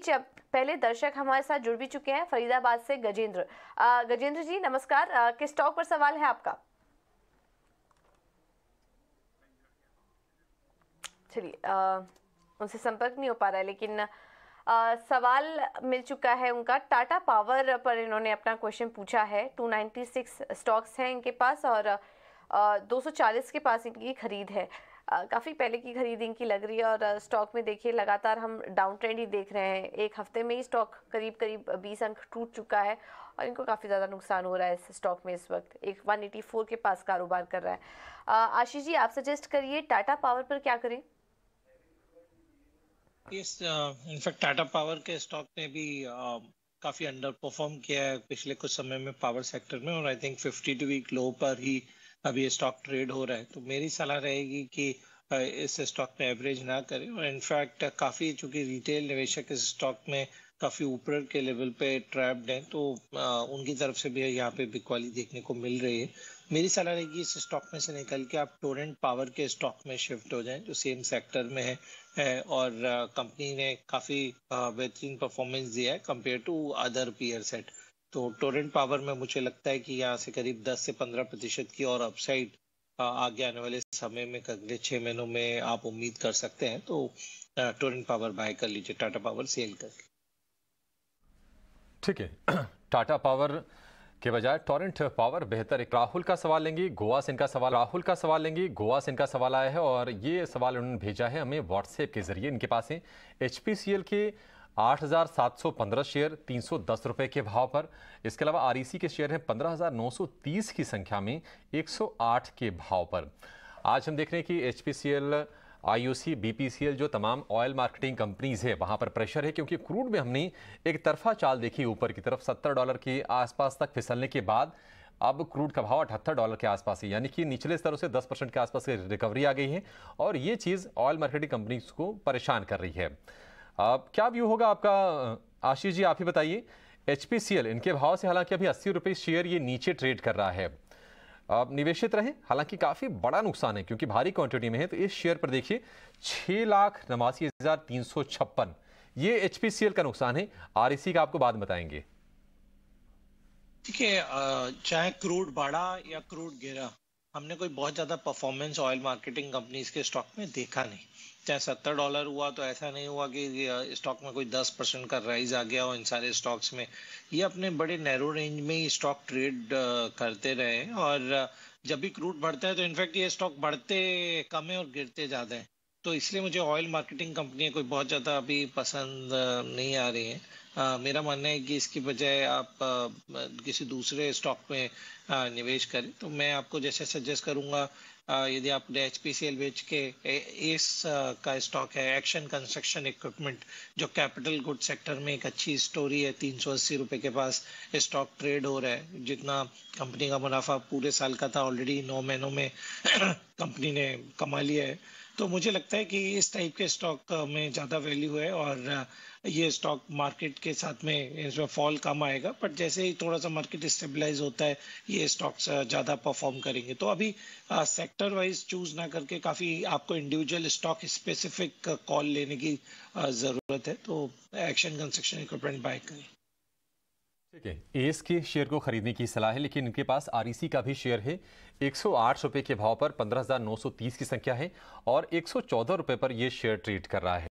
बीच पहले दर्शक हमारे साथ जुड़ भी चुके हैं, फरीदाबाद से गजेंद्र। गजेंद्र जी नमस्कार, किस स्टॉक पर सवाल है आपका? चलिए उनसे संपर्क नहीं हो पा रहा है, लेकिन सवाल मिल चुका है उनका। टाटा पावर पर इन्होंने अपना क्वेश्चन पूछा है। 296 स्टॉक्स हैं इनके पास और 240 के पास इनकी खरीद है। काफ़ी पहले की खरीद इनकी लग रही है और स्टॉक में देखिए लगातार हम डाउन ट्रेंड ही देख रहे हैं। एक हफ्ते में ही स्टॉक करीब करीब 20 अंक टूट चुका है और इनको काफ़ी ज़्यादा नुकसान हो रहा है इस स्टॉक में। इस वक्त एक 184 के पास कारोबार कर रहा है। आशीष जी आप सजेस्ट करिए टाटा पावर पर क्या करें? इनफैक्ट टाटा पावर के स्टॉक ने भी काफी अंडर परफॉर्म किया है पिछले कुछ समय में पावर सेक्टर में, और आई थिंक 52 वीक लो पर ही अभी ये स्टॉक ट्रेड हो रहा है। तो मेरी सलाह रहेगी कि इस स्टॉक में एवरेज ना करें, और इनफैक्ट काफी चूंकि रिटेल निवेशक इस स्टॉक में काफी ऊपर के लेवल पे ट्रैप्ड हैं, तो उनकी तरफ से भी यहाँ पे बिकवाली देखने को मिल रही है। मेरी सलाह रहेगी इस स्टॉक में से निकल के आप टोरेंट पावर के स्टॉक में शिफ्ट हो जाएं, जो सेम सेक्टर में है और कंपनी ने काफी बेहतरीन परफॉर्मेंस दिया है compare to other peer set. तो टोरेंट पावर में मुझे लगता है कि यहाँ से करीब 10 से 15% की और अपसाइड आगे आने वाले समय में अगले 6 महीनों में आप उम्मीद कर सकते हैं। तो टोरेंट पावर बाय कर लीजिए, टाटा पावर सेल करके। ठीक है, टाटा पावर के बजाय टोरेंट पावर बेहतर। एक राहुल का सवाल लेंगे, गोवा से इनका सवाल। राहुल का सवाल लेंगे, गोवा से इनका सवाल आया है और ये सवाल उन्होंने भेजा है हमें व्हाट्सएप के जरिए। इनके पास है HPCL के 8,715 शेयर 310 रुपए के भाव पर। इसके अलावा REC के शेयर हैं 15,930 की संख्या में 108 के भाव पर। आज हम देख रहे हैं कि HPCL, IOC, BPCL जो तमाम ऑयल मार्केटिंग कंपनीज है वहां पर प्रेशर है, क्योंकि क्रूड में हमने एक तरफा चाल देखी ऊपर की तरफ। $70 के आसपास तक फिसलने के बाद अब क्रूड का भाव $78 के आसपास है, यानी कि निचले स्तरों से 10% के आसपास की रिकवरी आ गई है और ये चीज़ ऑयल मार्केटिंग कंपनीज को परेशान कर रही है। अब क्या व्यू होगा आपका आशीष जी, आप ही बताइए। HPCL इनके भाव से हालांकि अभी 80 रुपये शेयर ये नीचे ट्रेड कर रहा है। अब निवेशित रहे, हालांकि काफी बड़ा नुकसान है क्योंकि भारी क्वांटिटी में है। तो इस शेयर पर देखिए 6,89,356 ये HPCL का नुकसान है। REC का आपको बाद में बताएंगे। ठीक है, चाहे क्रूड बढ़ा या क्रूड गिरा, हमने कोई बहुत ज्यादा परफॉर्मेंस ऑयल मार्केटिंग कंपनीज के स्टॉक में देखा नहीं। चाहे $70 हुआ तो ऐसा नहीं हुआ कि स्टॉक में कोई 10% का राइज आ गया और इन सारे स्टॉक्स में ये अपने बड़े नैरो रेंज में ही स्टॉक ट्रेड करते रहे। और जब भी क्रूड बढ़ता है तो इनफैक्ट ये स्टॉक बढ़ते कम है और गिरते ज्यादा है। तो इसलिए मुझे ऑयल मार्केटिंग कंपनियां कोई बहुत ज्यादा अभी पसंद नहीं आ रही हैं। मेरा मानना है कि इसकी बजाय आप किसी दूसरे स्टॉक में निवेश करें। तो मैं आपको जैसे सजेस्ट करूंगा, यदि आपने HPCL बेच के एस का स्टॉक है, एक्शन कंस्ट्रक्शन इक्विपमेंट, जो कैपिटल गुड सेक्टर में एक अच्छी स्टोरी है, 380 रुपए के पास स्टॉक ट्रेड हो रहा है। जितना कंपनी का मुनाफा पूरे साल का था ऑलरेडी 9 महीनों में कंपनी ने कमा लिया है। तो मुझे लगता है कि इस टाइप के स्टॉक में ज़्यादा वैल्यू है और ये स्टॉक मार्केट के साथ में इसमें फॉल कम आएगा, बट जैसे ही थोड़ा सा मार्केट स्टेबलाइज होता है ये स्टॉक्स ज़्यादा परफॉर्म करेंगे। तो अभी सेक्टर वाइज चूज ना करके काफ़ी आपको इंडिविजुअल स्टॉक स्पेसिफिक कॉल लेने की ज़रूरत है। तो एक्शन कंस्ट्रक्शन इक्विपमेंट बाय करें। ठीक है, एस के शेयर को खरीदने की सलाह है, लेकिन इनके पास REC का भी शेयर है 108 रुपए के भाव पर। 15,930 की संख्या है और 114 रुपए पर यह शेयर ट्रेड कर रहा है।